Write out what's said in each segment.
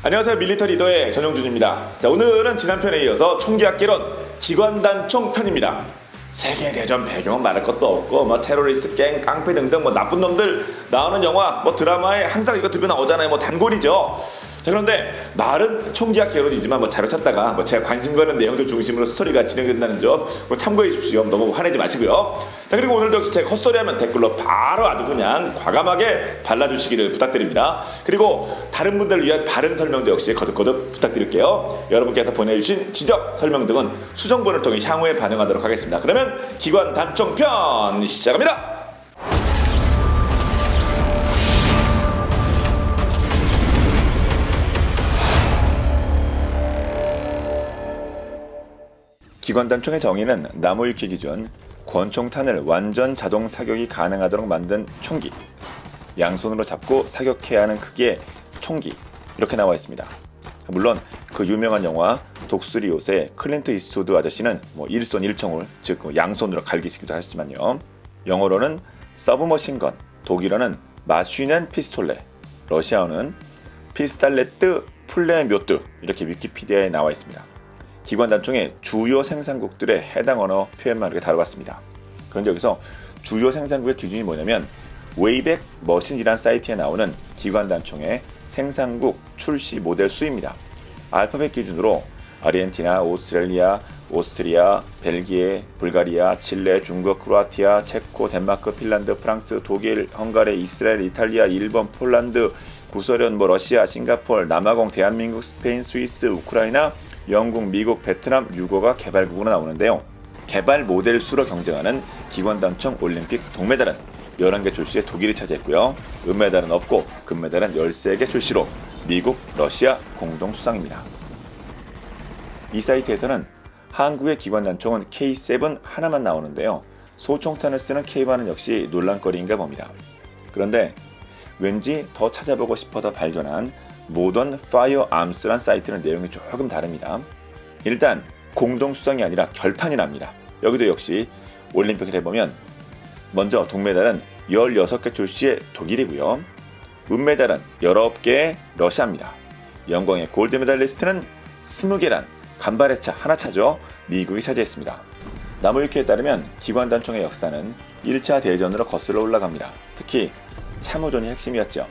안녕하세요. 밀리터리 리더의 전용준입니다. 자, 오늘은 지난 편에 이어서 총기학개론 기관단총 편입니다. 세계대전 배경은 말할 것도 없고 테러리스트 갱, 깡패 등등 나쁜 놈들 나오는 영화 드라마에 항상 이거 들고 나오잖아요. 단골이죠. 자, 그런데 말은 총기학개론이지만 자료 찾다가 제가 관심 가는 내용들 중심으로 스토리가 진행된다는 점 참고해 주십시오. 너무 화내지 마시고요. 자, 그리고 오늘도 역시 제가 헛소리하면 댓글로 바로 아주 그냥 과감하게 발라주시기를 부탁드립니다. 그리고 다른 분들을 위한 바른 설명도 역시 거듭거듭 부탁드릴게요. 여러분께서 보내주신 지적, 설명 등은 수정본을 통해 향후에 반영하도록 하겠습니다. 그러면 기관단총편 시작합니다. 기관단총의 정의는 나무위키 기준 권총탄을 완전 자동 사격이 가능하도록 만든 총기, 양손으로 잡고 사격해야 하는 크기의 총기, 이렇게 나와 있습니다. 물론 그 유명한 영화 독수리 요새 클린트 이스트우드 아저씨는 일손 일총을, 즉 양손으로 갈기시기도 하시지만요. 영어로는 서브머신건, 독일어는 마슈넨 피스톨레, 러시아어는 피스탈레트 플레묘트, 이렇게 위키피디아에 나와 있습니다. 기관단총의 주요 생산국들의 해당 언어 표현만 이렇게 다뤄봤습니다. 그런데 여기서 주요 생산국의 기준이 뭐냐면 웨이백 머신이라는 사이트에 나오는 기관단총의 생산국 출시 모델 수입니다. 알파벳 기준으로 아르헨티나, 오스트레일리아, 오스트리아, 벨기에, 불가리아, 칠레, 중국, 크로아티아, 체코, 덴마크, 핀란드, 프랑스, 독일, 헝가리, 이스라엘, 이탈리아, 일본, 폴란드, 구소련, 러시아, 싱가포르, 남아공, 대한민국, 스페인, 스위스, 우크라이나, 영국, 미국, 베트남, 유고가 개발국으로 나오는데요. 개발 모델 수로 경쟁하는 기관단총 올림픽 동메달은 11개 출시에 독일이 차지했고요. 은메달은 없고 금메달은 13개 출시로 미국, 러시아 공동 수상입니다. 이 사이트에서는 한국의 기관단총은 K7 하나만 나오는데요. 소총탄을 쓰는 K1은 역시 논란거리인가 봅니다. 그런데 왠지 더 찾아보고 싶어서 발견한 모던 파이어 암스란 사이트는 내용이 조금 다릅니다. 일단 공동 수상이 아니라 결판이 납니다. 여기도 역시 올림픽을 해보면 먼저 동메달은 16개 출시의 독일이고요. 은메달은 19개의 러시아입니다. 영광의 골드메달 리스트는 20개란 간발의 차 하나 차죠. 미국이 차지했습니다. 나무위키에 따르면 기관단총의 역사는 1차 대전으로 거슬러 올라갑니다. 특히 참호전이 핵심이었죠.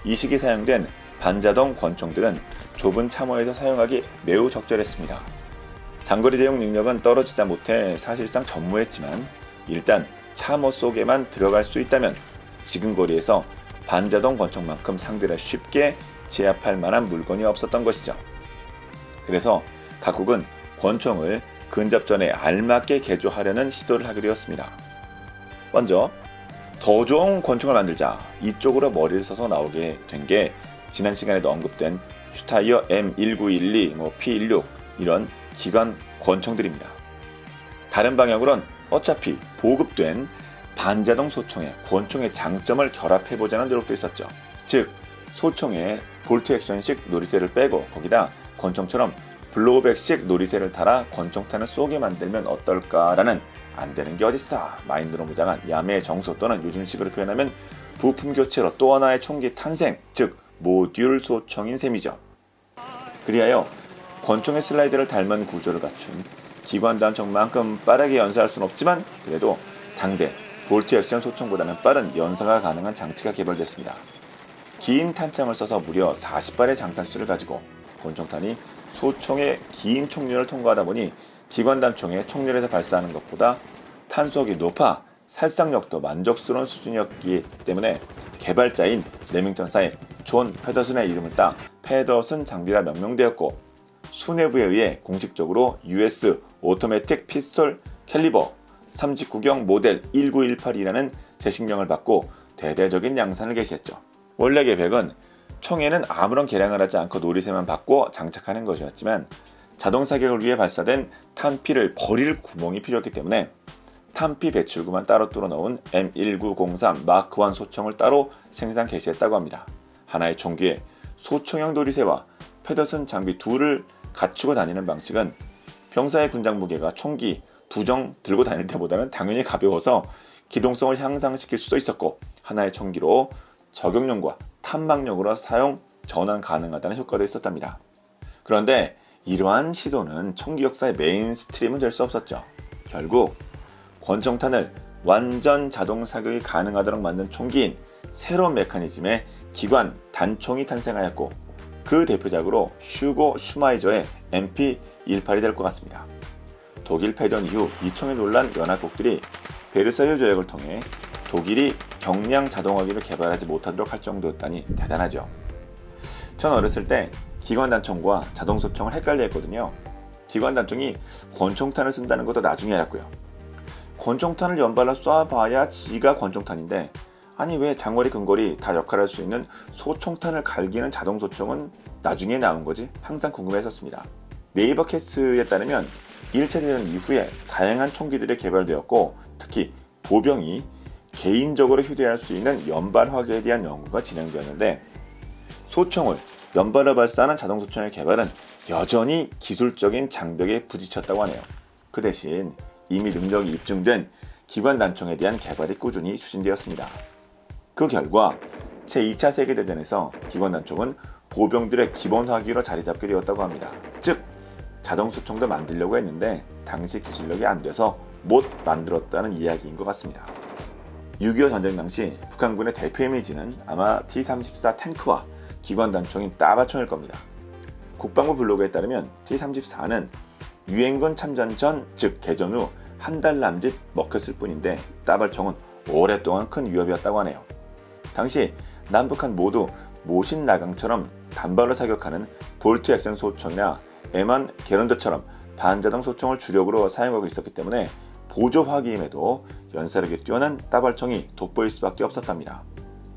이 시기 사용된 반자동 권총들은 좁은 참호에서 사용하기 매우 적절했습니다. 장거리 대용 능력은 떨어지자 못해 사실상 전무했지만 일단 참호 속에만 들어갈 수 있다면 지금 거리에서 반자동 권총만큼 상대를 쉽게 제압할 만한 물건이 없었던 것이죠. 그래서 각국은 권총을 근접전에 알맞게 개조하려는 시도를 하게 되었습니다. 먼저 더 좋은 권총을 만들자 이쪽으로 머리를 써서 나오게 된 게 지난 시간에도 언급된 슈타이어 M1912, P16 이런 기관 권총들입니다. 다른 방향으로는 어차피 보급된 반자동 소총의 권총의 장점을 결합해보자는 노력도 있었죠. 즉 소총에 볼트 액션식 놀이쇠를 빼고 거기다 권총처럼 블로우백식 놀이쇠를 달아 권총탄을 쏘게 만들면 어떨까라는 안 되는 게 어딨어 마인드로 무장한 야매의 정소 또는 요즘식으로 표현하면 부품 교체로 또 하나의 총기 탄생, 즉 모듈 소총인 셈이죠. 그리하여 권총의 슬라이드를 닮은 구조를 갖춘 기관단총만큼 빠르게 연사할 수는 없지만 그래도 당대 볼트 액션 소총보다는 빠른 연사가 가능한 장치가 개발됐습니다. 긴 탄창을 써서 무려 40발의 장탄수를 가지고 권총탄이 소총의 긴 총륜을 통과하다 보니 기관단총의 총륜에서 발사하는 것보다 탄속이 높아 살상력도 만족스러운 수준이었기 때문에 개발자인 레밍턴사의 존 페더슨의 이름을 따 페더슨 장비라 명명되었고 수뇌부에 의해 공식적으로 US 오토매틱 피스톨 캘리버 39경 모델 1918이라는 제식명을 받고 대대적인 양산을 개시했죠. 원래 계획은 총에는 아무런 개량을 하지 않고 놀이쇠만 받고 장착하는 것이었지만 자동 사격을 위해 발사된 탄피를 버릴 구멍이 필요했기 때문에 탄피 배출구만 따로 뚫어 넣은 M1903 마크1 소총을 따로 생산 개시했다고 합니다. 하나의 총기에 소총형 놀이쇠와 페더슨 장비 둘을 갖추고 다니는 방식은 병사의 군장 무게가 총기 2정 들고 다닐 때보다는 당연히 가벼워서 기동성을 향상시킬 수도 있었고 하나의 총기로 저격용과 탐막용으로 사용 전환 가능하다는 효과도 있었답니다. 그런데 이러한 시도는 총기 역사의 메인스트림은 될 수 없었죠. 결국 권총탄을 완전 자동 사격이 가능하도록 만든 총기인 새로운 메커니즘의 기관 단총이 탄생하였고, 그 대표작으로 휴고 슈마이저의 MP-18이 될 것 같습니다. 독일 패전 이후 이 총에 놀란 연합국들이 베르사유 조약을 통해 독일이 경량 자동화기를 개발하지 못하도록 할 정도였다니 대단하죠. 전 어렸을 때 기관단총과 자동소총을 헷갈려 했거든요. 기관단총이 권총탄을 쓴다는 것도 나중에 알았고요. 권총탄을 연발로 쏴봐야 지가 권총탄인데, 아니 왜 장거리 근거리 다 역할할 수 있는 소총탄을 갈기는 자동소총은 나중에 나온 거지? 항상 궁금했었습니다. 네이버 캐스트에 따르면 1차 대전 이후에 다양한 총기들이 개발되었고, 특히 보병이 개인적으로 휴대할 수 있는 연발화기에 대한 연구가 진행되었는데, 소총을 연발로 발사하는 자동소총의 개발은 여전히 기술적인 장벽에 부딪혔다고 하네요. 그 대신 이미 능력이 입증된 기관단총에 대한 개발이 꾸준히 추진되었습니다. 그 결과 제2차 세계대전에서 기관단총은 보병들의 기본 화기로 자리잡게 되었다고 합니다. 즉 자동소총도 만들려고 했는데 당시 기술력이 안 돼서 못 만들었다는 이야기인 것 같습니다. 6.25 전쟁 당시 북한군의 대표 이미지는 아마 T-34 탱크와 기관단총인 따발총일 겁니다. 국방부 블로그에 따르면 T-34는 유엔군 참전 전, 즉 개전 후 한 달 남짓 먹혔을 뿐인데, 따발총은 오랫동안 큰 위협이었다고 하네요. 당시 남북한 모두 모신 나강처럼 단발로 사격하는 볼트 액션 소총이나 M1 게런더처럼 반자동 소총을 주력으로 사용하고 있었기 때문에 보조 화기임에도 연사력이 뛰어난 따발총이 돋보일 수밖에 없었답니다.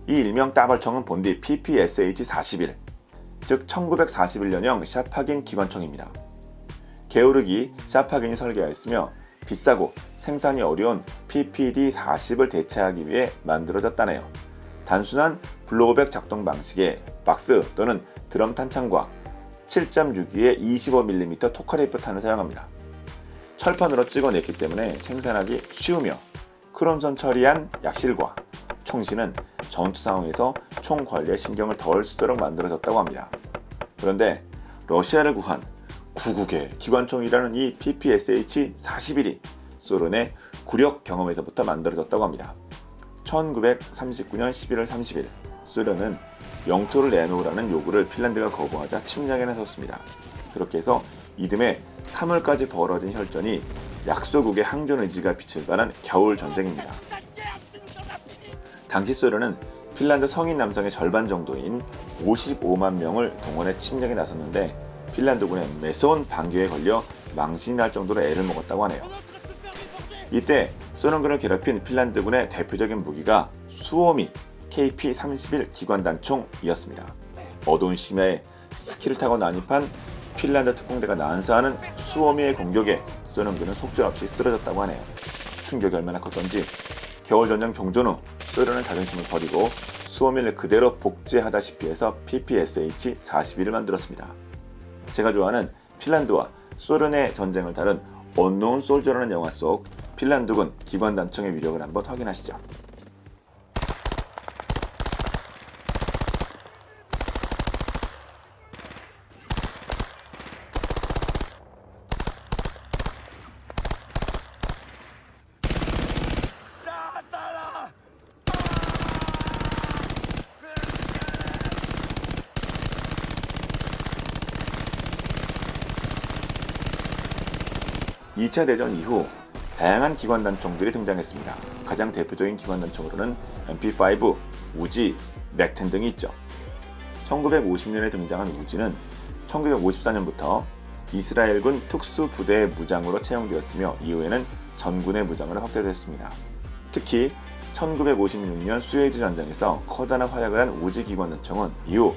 이 일명 따발총은 본디 PPSH-41, 즉 1941년형 샤파긴 기관총입니다. 게오르기 샤파긴이 설계하였으며 비싸고 생산이 어려운 PPD-40을 대체하기 위해 만들어졌다네요. 단순한 블로우백 작동 방식의 박스 또는 드럼 탄창과 7.62의 25mm 토카레이프탄을 사용합니다. 철판으로 찍어냈기 때문에 생산하기 쉬우며, 크롬선 처리한 약실과 총신은 전투 상황에서 총 관리에 신경을 덜 쓰도록 만들어졌다고 합니다. 그런데 러시아를 구한 구국의 기관총이라는 이 PPSH-41이 소련의 굴욕 경험에서부터 만들어졌다고 합니다. 1939년 11월 30일 소련은 영토를 내놓으라는 요구를 핀란드가 거부하자 침략에 나섰습니다. 그렇게 해서 이듬해 3월까지 벌어진 혈전이 약소국의 항전 의지가 빛을 발한 겨울 전쟁입니다. 당시 소련은 핀란드 성인 남성의 절반 정도인 55만 명을 동원해 침략에 나섰는데, 핀란드군의 매서운 반격에 걸려 망신이 날 정도로 애를 먹었다고 하네요. 이때 소련군을 괴롭힌 핀란드군의 대표적인 무기가 수오미 KP-31 기관단총이었습니다. 어두운 심야에 스키를 타고 난입한 핀란드 특공대가 난사하는 수오미의 공격에 소련군은 속절없이 쓰러졌다고 하네요. 충격이 얼마나 컸던지 겨울전쟁 종전 후 소련은 자존심을 버리고 수오미를 그대로 복제하다시피 해서 PPSH-41을 만들었습니다. 제가 좋아하는 핀란드와 소련의 전쟁을 다룬 언노운 솔저라는 영화 속 핀란드군 기관단총의 위력을 한번 확인하시죠. 이 2차 대전 이후 다양한 기관단총들이 등장했습니다. 가장 대표적인 기관단총으로는 MP5, 우지, 맥10 등이 있죠. 1950년에 등장한 우지는 1954년부터 이스라엘군 특수부대의 무장으로 채용되었으며 이후에는 전군의 무장으로 확대됐습니다. 특히 1956년 수에즈 전쟁에서 커다란 활약을 한 우지 기관단총은 이후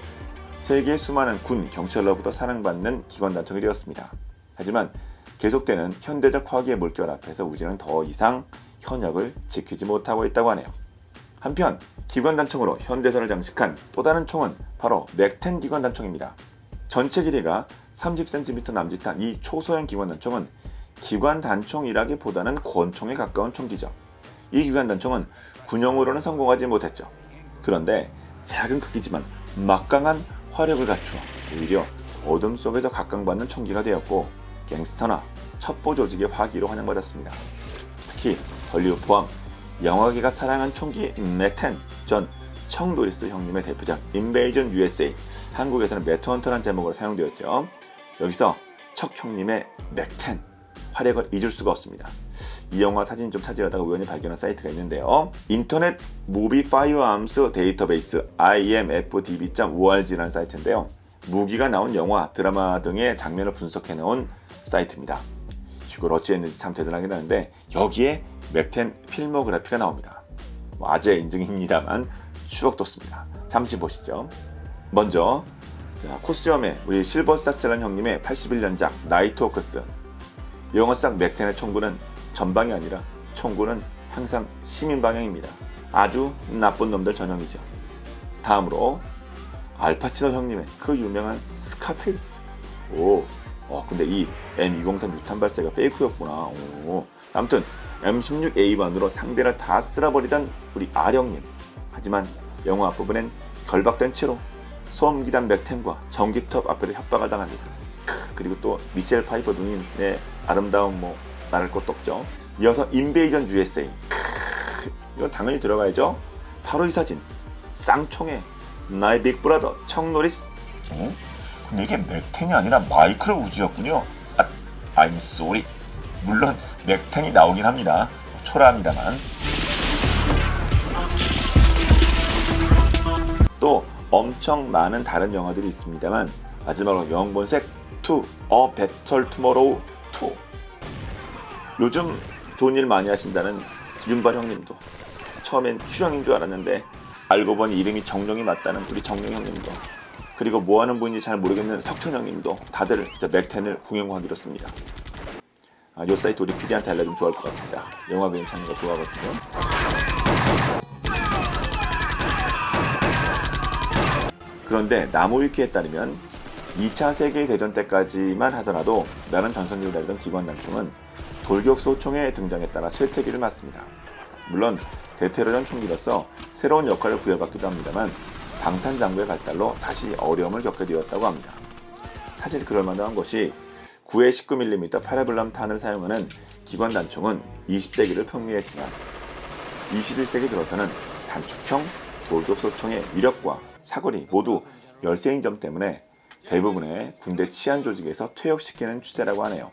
세계 수많은 군, 경찰로부터 사랑받는 기관단총이 되었습니다. 하지만 계속되는 현대적 화기의 물결 앞에서 우지는 더 이상 현역을 지키지 못하고 있다고 하네요. 한편 기관단총으로 현대선을 장식한 또 다른 총은 바로 맥10 기관단총입니다. 전체 길이가 30cm 남짓한 이 초소형 기관단총은 기관단총이라기보다는 권총에 가까운 총기죠. 이 기관단총은 군용으로는 성공하지 못했죠. 그런데 작은 크기지만 막강한 화력을 갖추어 오히려 어둠 속에서 각광받는 총기가 되었고 갱스터나 첩보 조직의 화기로 환영받았습니다. 특히 헐리우드 포함 영화계가 사랑한 총기 맥10 전 척 노리스 형님의 대표작 인베이전 USA, 한국에서는 매트헌터라는 제목으로 사용되었죠. 여기서 척 형님의 맥10 화력을 잊을 수가 없습니다. 이 영화 사진 좀 찾으려다가 우연히 발견한 사이트가 있는데요. 인터넷 무비 파이어암스 데이터베이스 imfdb.org라는 사이트인데요. 무기가 나온 영화, 드라마 등의 장면을 분석해 놓은 사이트입니다. 이걸 어찌했는지 참 대단하긴 하는데 여기에 맥10 필모그래피가 나옵니다. 아재 인증입니다만 추억 돋습니다. 잠시 보시죠. 먼저 코스염의 우리 실버스타 셀런 형님의 81년작 나이트워크스. 영화상 맥10의 총구는 전방이 아니라 총구는 항상 시민 방향입니다. 아주 나쁜 놈들 전형이죠. 다음으로 알파치노 형님의 그 유명한 스카페이스. 근데 이 M203 유탄 발사가 페이크였구나. 아무튼 M16A1으로 상대를 다 쓸어버리던 우리 R형님. 하지만 영화 앞부분엔 결박된 채로 소음기단 맥10과 전기톱 앞에도 협박을 당합니다. 그리고 또 미셸 파이퍼 누님의 아름다운 말할 것도 없죠. 이어서 인베이전 USA. 이건 당연히 들어가야죠. 바로 이 사진. 쌍총의 나의 빅브라더 척 노리스. 근데 이게 맥10이 아니라 마이크로 우즈였군요. I'm sorry. 물론 맥10이 나오긴 합니다. 초라합니다만. 또 엄청 많은 다른 영화들이 있습니다만 마지막으로 영본색 2, A Better Tomorrow 2. 요즘 좋은 일 많이 하신다는 윤발 형님도 처음엔 출연인 줄 알았는데 알고 보니 이름이 정룡이 맞다는 우리 정룡 형님도, 그리고 뭐하는 분인지 잘 모르겠는 석천 형님도 다들 맥10을 공연하기로 했습니다. 이 사이트 우리 PD한테 알려주면 좋아할 것 같습니다. 영화 배우 찾는 거 좋아하거든요. 그런데 나무위키에 따르면 2차 세계대전 때까지만 하더라도 나는 전선기를 달던 기관단총은 돌격소총의 등장에 따라 쇠퇴기를 맞습니다. 물론 대테러전 총기로서 새로운 역할을 부여받기도 합니다만 방탄장구의 발달로 다시 어려움을 겪게 되었다고 합니다. 사실 그럴만한 것이 9의 19mm 파라블럼 탄을 사용하는 기관단총은 20세기를 풍미했지만 21세기 들어서는 단축형 돌격소총의 위력과 사거리 모두 열세인 점 때문에 대부분의 군대 치안 조직에서 퇴역시키는 추세라고 하네요.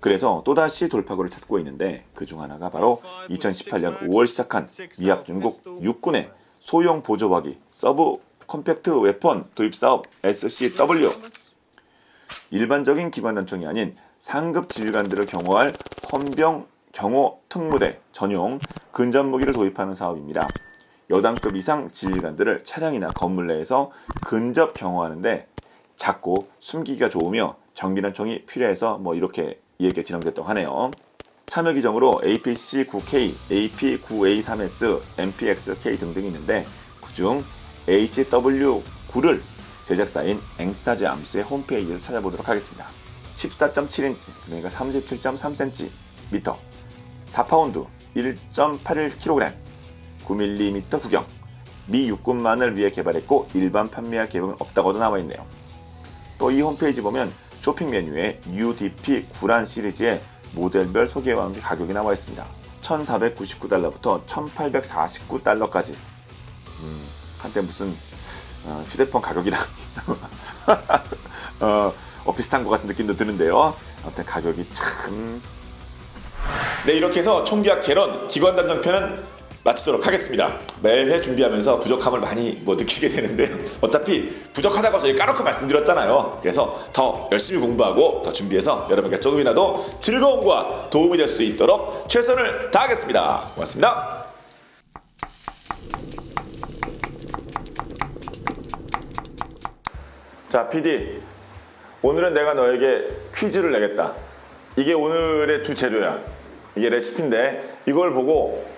그래서 또다시 돌파구를 찾고 있는데 그중 하나가 바로 2018년 5월 시작한 미합 중국 육군의 소형 보조화기 서브 컴팩트 웨폰 도입 사업 SCW. 일반적인 기관단총이 아닌 상급 지휘관들을 경호할 헌병 경호 특무대 전용 근접 무기를 도입하는 사업입니다. 여단급 이상 지휘관들을 차량이나 건물 내에서 근접 경호하는데 작고 숨기기가 좋으며 정비단총이 필요해서 이렇게 이야기가 진행됐다고 하네요. 참여 기종으로 APC-9K, AP-9A3S, MPX-K 등등이 있는데 그중 ACW-9를 제작사인 앵스타즈 암스의 홈페이지에서 찾아보도록 하겠습니다. 14.7인치, 그러니까 37.3cm, 4파운드, 1.81kg, 9mm 구경, 미 육군만을 위해 개발했고 일반 판매할 계획은 없다고도 나와있네요. 또 이 홈페이지 보면 쇼핑 메뉴에 UDP-9란 시리즈의 모델별 소개와 함께 가격이 나와있습니다. 1,499달러부터 1,849달러까지. 한때 무슨 휴대폰 가격이랑 비슷한 것 같은 느낌도 드는데요. 아무튼 가격이 참... 네, 이렇게 해서 총기학 개론 기관단총 편은 마치도록 하겠습니다. 매회 준비하면서 부족함을 많이 느끼게 되는데 어차피 부족하다고 저희 까놓고 말씀드렸잖아요. 그래서 더 열심히 공부하고 더 준비해서 여러분께 조금이라도 즐거움과 도움이 될 수 있도록 최선을 다하겠습니다. 고맙습니다. 자, PD, 오늘은 내가 너에게 퀴즈를 내겠다. 이게 오늘의 주 재료야. 이게 레시피인데 이걸 보고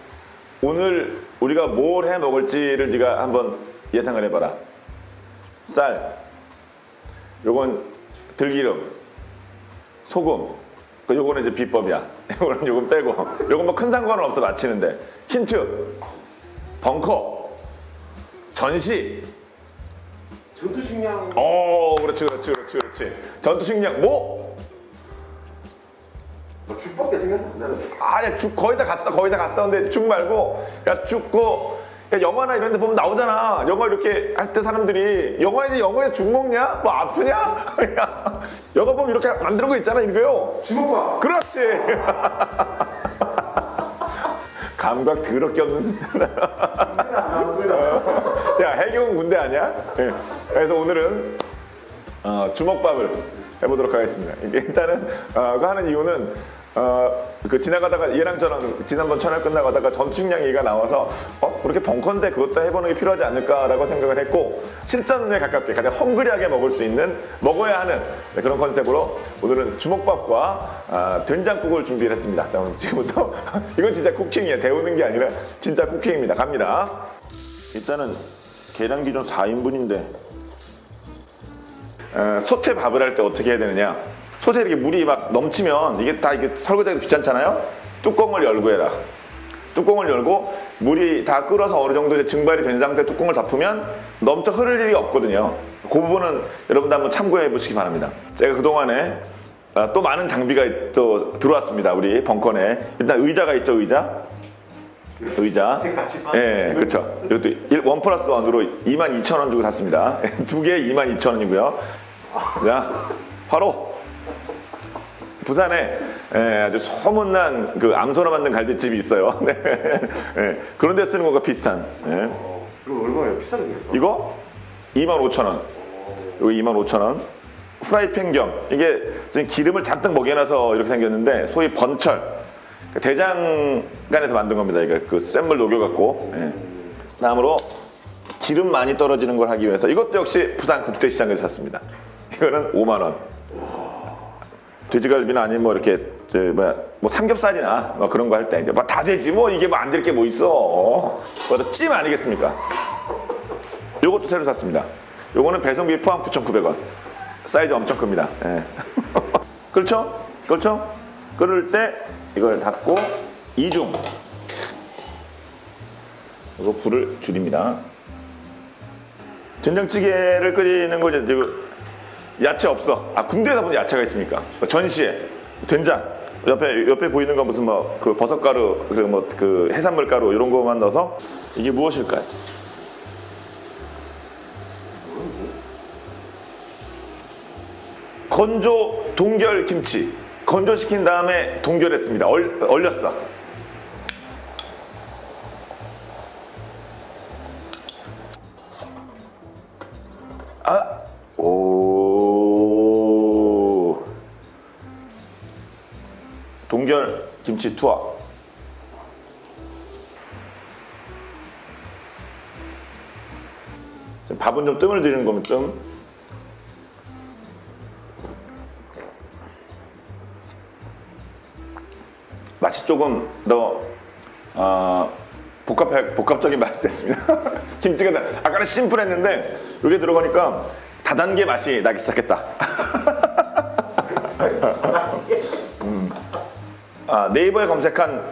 오늘 우리가 뭘 해 먹을지를 네가 한번 예상을 해봐라. 쌀, 요건 들기름, 소금, 요거는 이제 비법이야. 요건 빼고, 요건 뭐 큰 상관은 없어 맞히는데. 힌트, 벙커, 전시. 전투 식량. 그렇지. 전투 식량 뭐? 뭐 죽밖에 생각이 안 나는데. 아니 죽 거의 다 갔어. 근데 죽 말고 야 죽고 야, 영화나 이런 데 보면 나오잖아. 영화 이렇게 할 때 사람들이 영화에 죽 먹냐? 뭐 아프냐? 야, 영화 보면 이렇게 만드는 거 있잖아 이거요. 주먹밥. 그렇지. 감각 더럽게 없는. 안 나왔습니다. 야 해경은 군대 아니야? 예. 그래서 오늘은 주먹밥을 해보도록 하겠습니다. 이게 일단은 그거 하는 이유는 그 지나가다가 얘랑 저랑 지난번 촬영 끝나가다가 전투식량 얘기가 나와서 그렇게 벙컨데 그것도 해보는 게 필요하지 않을까라고 생각을 했고 실전에 가깝게 가장 헝그리하게 먹을 수 있는 먹어야 하는 그런 컨셉으로 오늘은 주먹밥과 된장국을 준비를 했습니다. 자 오늘 지금부터 이건 진짜 쿠킹이에요. 데우는 게 아니라 진짜 쿠킹입니다. 갑니다. 일단은 계량 기준 4인분인데 솥에 밥을 할 때 어떻게 해야 되느냐? 솥에 이렇게 물이 막 넘치면 이게 다 이게 설거지하기 귀찮잖아요. 뚜껑을 열고 해라. 뚜껑을 열고 물이 다 끓어서 어느 정도 이제 증발이 된 상태 뚜껑을 덮으면 넘쳐 흐를 일이 없거든요. 그 부분은 여러분들 한번 참고해 보시기 바랍니다. 제가 그동안에 또 많은 장비가 또 들어왔습니다. 우리 벙컨에 일단 의자가 있죠, 의자. 예, 그렇죠. 이것도 1+1으로 22,000원 주고 샀습니다. 두 개에 22,000원이고요. 자, 바로 부산에 아주 소문난 그 암소로 만든 갈비집이 있어요. 네. 네. 그런 데 쓰는 것과 비슷한. 네. 이거 얼마예요? 비싸죠? 이거 25,000원. 이거 25,000원. 프라이팬 겸 이게 지금 기름을 잔뜩 먹여놔서 이렇게 생겼는데 소위 번철. 대장간에서 만든 겁니다. 이게 그 센 물 녹여갖고. 네. 다음으로 기름 많이 떨어지는 걸 하기 위해서 이것도 역시 부산 국제시장에서 샀습니다. 이거는 5만 원. 돼지갈비나 아니면 뭐 이렇게 뭐 삼겹살이나 뭐 그런 거 할 때 이제 뭐 다 되지 뭐 이게 뭐 안 될 게 뭐 있어. 그것도 찜 아니겠습니까? 요것도 새로 샀습니다. 요거는 배송비 포함 9,900원. 사이즈 엄청 큽니다. 예. 그렇죠? 끓을 때 이걸 닫고 이중. 이거 불을 줄입니다. 된장찌개를 끓이는 거 이제 야채 없어. 군대에서 보면 야채가 있습니까? 전시에 된장 옆에 보이는 건 무슨 뭐 그 버섯가루 그 해산물 가루 이런 거만 넣어서 이게 무엇일까요? 건조 동결 김치. 건조시킨 다음에 동결했습니다. 얼렸어. 동결 김치 투하. 밥은 좀 뜸을 들이는 거면 뜸. 맛이 조금 더 복합적인 맛이 됐습니다. 김치가 아까는 심플했는데 이게 들어가니까 다단계 맛이 나기 시작했다. 네이버에 검색한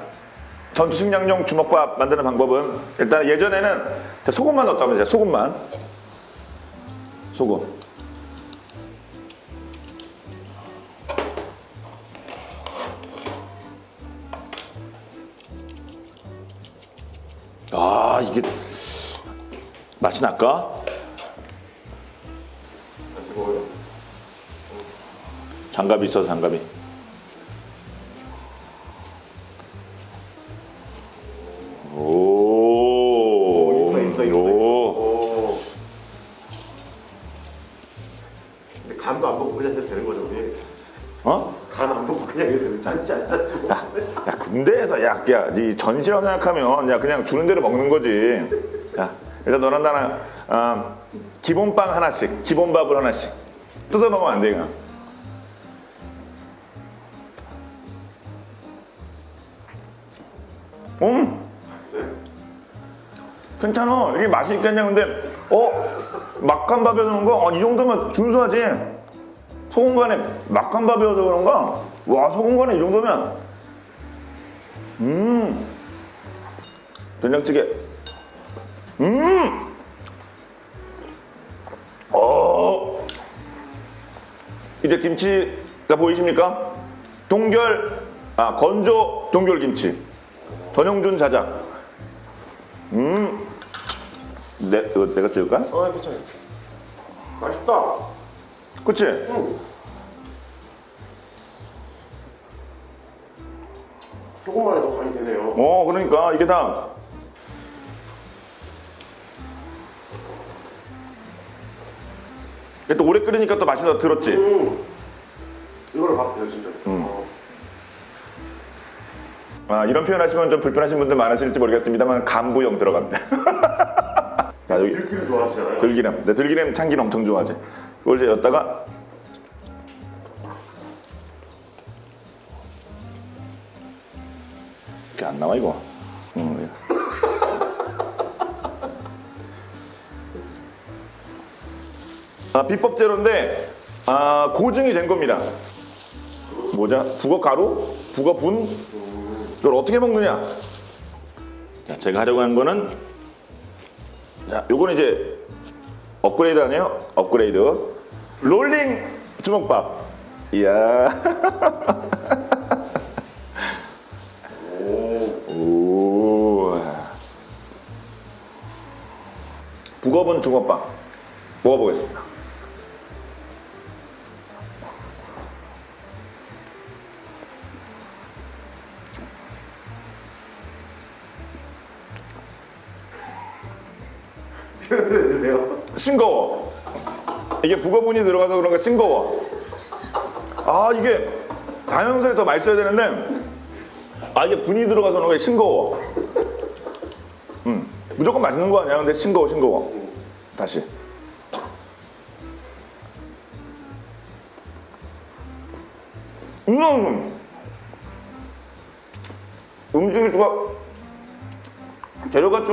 전투식량용 주먹밥 만드는 방법은 일단 예전에는 소금만 넣었다면서요. 소금. 이게 맛이 날까? 장갑이 있어서 장갑이. 근데 간도 안 보고 그냥 해도 되는 거죠, 우리? 간 안 보고 그냥 해도 되는 짠지 안 짠지. 야 군대에서 이 전시라고 생각하면 그냥 주는 대로 먹는 거지. 야 일단 너랑 나랑 기본빵 하나씩, 기본밥을 하나씩 뜯어 먹으면 안 돼, 그냥. 괜찮아. 이게 맛이 있겠냐. 근데 막간밥에 넣은 거 이 정도면 준수하지. 소금간에 막간밥에 넣어서 그런가? 와, 소금간에 이 정도면 된장찌개 이제 김치가 보이십니까? 건조 동결 김치. 전용준 자작. 이거 내가 찍을까? 괜찮아요. 맛있다. 그치? 조금만 해도 간이 되네요. 그러니까 이게 다 이게 또 오래 끓이니까 또 맛이 더 들었지? 이걸로 봐도 돼요, 진짜. 이런 표현 하시면 좀 불편하신 분들 많으실지 모르겠습니다만 간부형 들어간대. 자, 여기 들기름 좋아하시잖아요. 들기름. 내 들기름 참기름 엄청 좋아하지. 이걸 이제 엿다가 이렇게 안 나와 이거. 비법 재료인데 고증이 된 겁니다. 뭐냐? 북어 가루, 북어 분. 이걸 어떻게 먹느냐? 자, 제가 하려고 한 거는 자, 요거는 이제 업그레이드 아니에요? 업그레이드. 롤링 주먹밥. 이야. 오. 북어분 주먹밥 먹어보겠습니다. 표현을 해주세요. 싱거워. 이게 북어분이 들어가서 그런가 싱거워. 이게 다영살이 더 맛있어야 되는데 이게 분이 들어가서 그런가 싱거워. 무조건 맛있는 거 아니야? 근데 싱거워. 다시. 음식이 재료가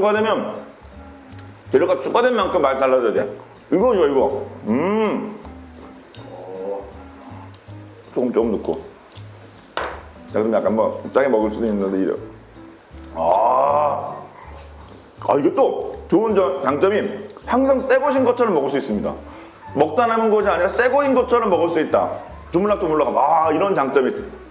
추가된 만큼 맛이 달라져야 돼. 이거. 조금 넣고. 자, 그럼 약간 짜게 먹을 수도 있는데, 이래. 이게 또 좋은 장점이 항상 새 것인 것처럼 먹을 수 있습니다. 먹다 남은 것이 아니라 새 것인 것처럼 먹을 수 있다. 조물락조물락. 이런 장점이 있습니다.